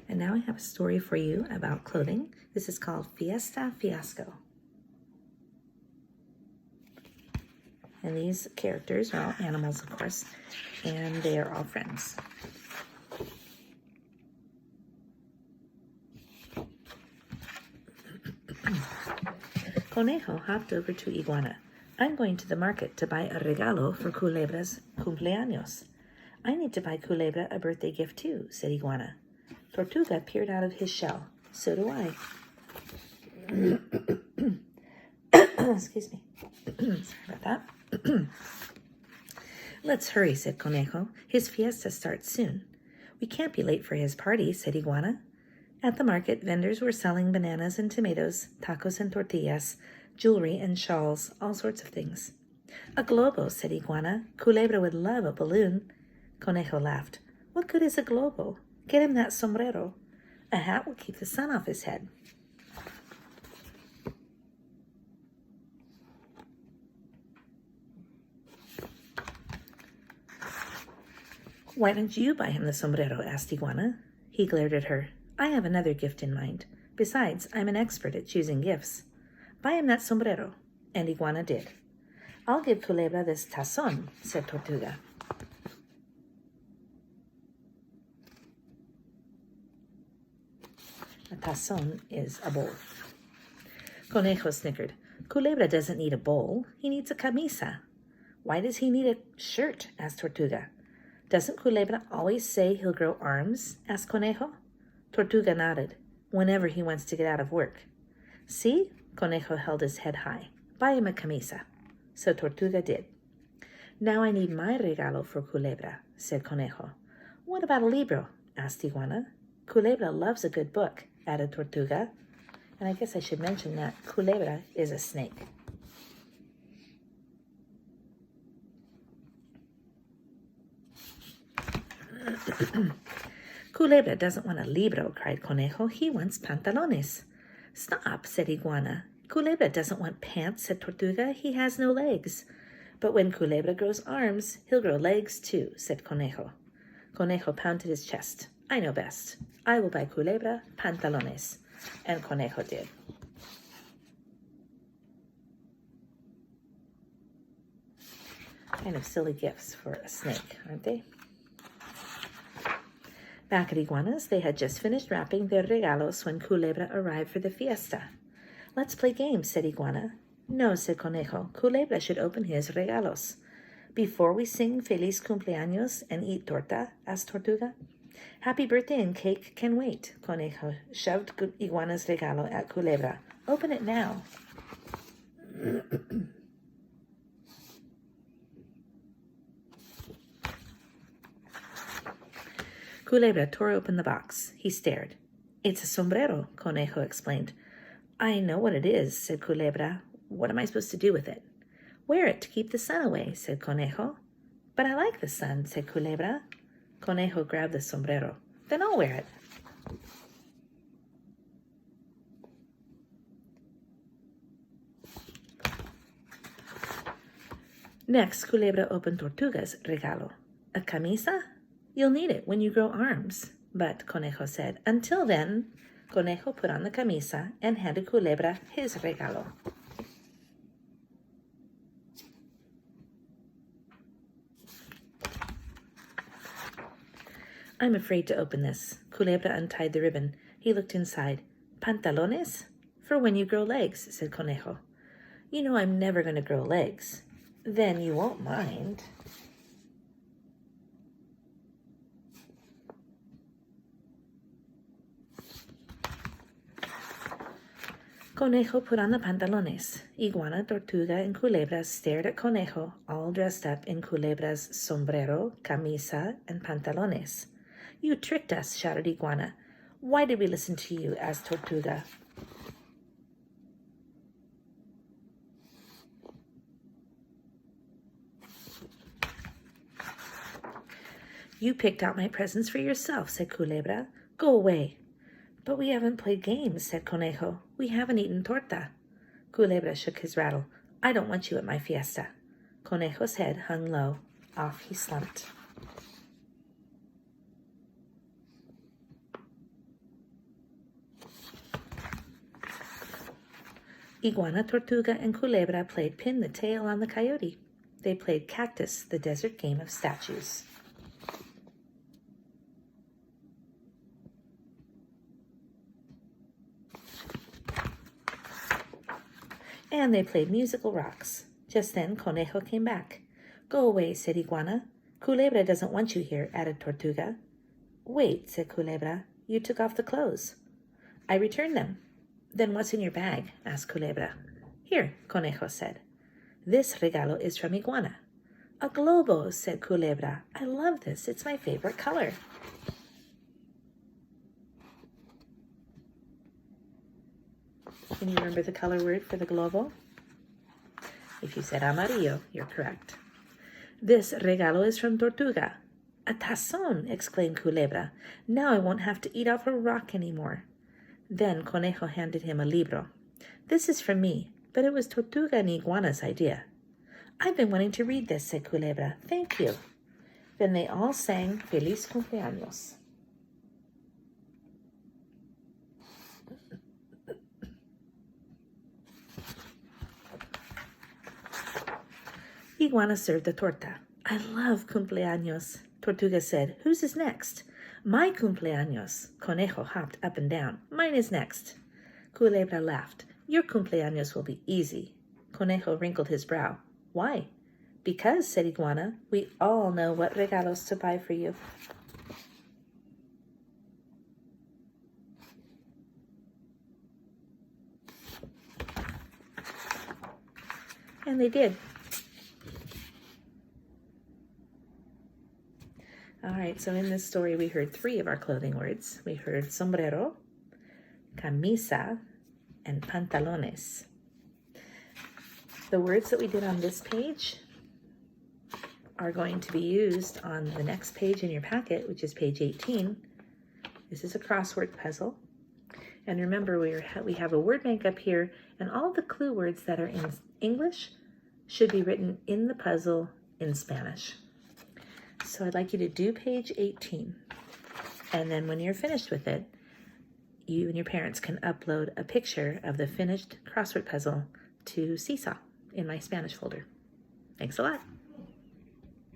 And now I have a story for you about clothing. This is called Fiesta, Fiasco. And these characters are all animals, of course, and they are all friends. Conejo hopped over to Iguana. I'm going to the market to buy a regalo for Culebra's cumpleaños. I need to buy Culebra a birthday gift too, said Iguana. Tortuga peered out of his shell. So do I. Excuse me. Sorry about that. Let's hurry, said Conejo. His fiesta starts soon. We can't be late for his party, said Iguana. At the market, vendors were selling bananas and tomatoes, tacos and tortillas, jewelry and shawls, all sorts of things. A globo, said Iguana. Culebra would love a balloon. Conejo laughed. What good is a globo? Get him that sombrero. A hat will keep the sun off his head. Why don't you buy him the sombrero? Asked Iguana. He glared at her. I have another gift in mind. Besides, I'm an expert at choosing gifts. Buy him that sombrero. And Iguana did. I'll give Culebra this tazón, said Tortuga. A tazón is a bowl. Conejo snickered. Culebra doesn't need a bowl. He needs a camisa. Why does he need a shirt? Asked Tortuga. Doesn't Culebra always say he'll grow arms? Asked Conejo. Tortuga nodded. Whenever he wants to get out of work. See? Conejo held his head high. Buy him a camisa. So Tortuga did. Now I need my regalo for Culebra, said Conejo. What about a libro? Asked Iguana. Culebra loves a good book, added Tortuga. And I guess I should mention that Culebra is a snake. Culebra doesn't want a libro, cried Conejo. He wants pantalones. Stop, said Iguana. Culebra doesn't want pants, said Tortuga. He has no legs. But when Culebra grows arms, he'll grow legs too, said Conejo. Conejo pounded his chest. I know best. I will buy Culebra pantalones. And Conejo did. Kind of silly gifts for a snake, aren't they? Back at Iguana's, they had just finished wrapping their regalos when Culebra arrived for the fiesta. Let's play games, said Iguana. No, said Conejo. Culebra should open his regalos. Before we sing Feliz Cumpleaños and eat torta, asked Tortuga. Happy birthday and cake can wait. Conejo shoved Iguana's regalo at Culebra. Open it now. Culebra tore open the box. He stared. It's a sombrero, Conejo explained. I know what it is, said Culebra. What am I supposed to do with it? Wear it to keep the sun away, said Conejo. But I like the sun, said Culebra. Conejo grabbed the sombrero. Then I'll wear it. Next, Culebra opened Tortuga's regalo. A camisa? You'll need it when you grow arms. But, Conejo said, until then, Conejo put on the camisa and handed Culebra his regalo. I'm afraid to open this. Culebra untied the ribbon. He looked inside. Pantalones? For when you grow legs, said Conejo. You know I'm never going to grow legs. Then you won't mind. Conejo put on the pantalones. Iguana, Tortuga, and Culebra stared at Conejo, all dressed up in Culebra's sombrero, camisa, and pantalones. You tricked us, shouted Iguana. Why did we listen to you? Asked Tortuga. You picked out my presents for yourself, said Culebra. Go away. But we haven't played games, said Conejo. We haven't eaten torta. Culebra shook his rattle. I don't want you at my fiesta. Conejo's head hung low. Off he slumped. Iguana, Tortuga, and Culebra played pin the tail on the coyote. They played cactus, the desert game of statues. And they played musical rocks. Just then, Conejo came back. Go away, said Iguana. Culebra doesn't want you here, added Tortuga. Wait, said Culebra. You took off the clothes. I returned them. Then what's in your bag? Asked Culebra. Here, Conejo said. This regalo is from Iguana. A globo, said Culebra. I love this. It's my favorite color. Can you remember the color word for the globo? If you said amarillo, you're correct. This regalo is from Tortuga. A tazón, exclaimed Culebra. Now I won't have to eat off a rock anymore. Then Conejo handed him a libro. This is from me, but it was Tortuga and Iguana's idea. I've been wanting to read this, said Culebra. Thank you. Then they all sang Feliz Cumpleaños. Iguana served the torta. I love cumpleaños. Tortuga said, whose is next? My cumpleaños. Conejo hopped up and down. Mine is next. Culebra laughed. Your cumpleaños will be easy. Conejo wrinkled his brow. Why? Because, said Iguana, we all know what regalos to buy for you. And they did. All right, so in this story, we heard 3 of our clothing words. We heard sombrero, camisa, and pantalones. The words that we did on this page are going to be used on the next page in your packet, which is page 18. This is a crossword puzzle. And remember, we have a word bank up here, and all the clue words that are in English should be written in the puzzle in Spanish. So I'd like you to do page 18. And then when you're finished with it, you and your parents can upload a picture of the finished crossword puzzle to Seesaw in my Spanish folder. Thanks a lot.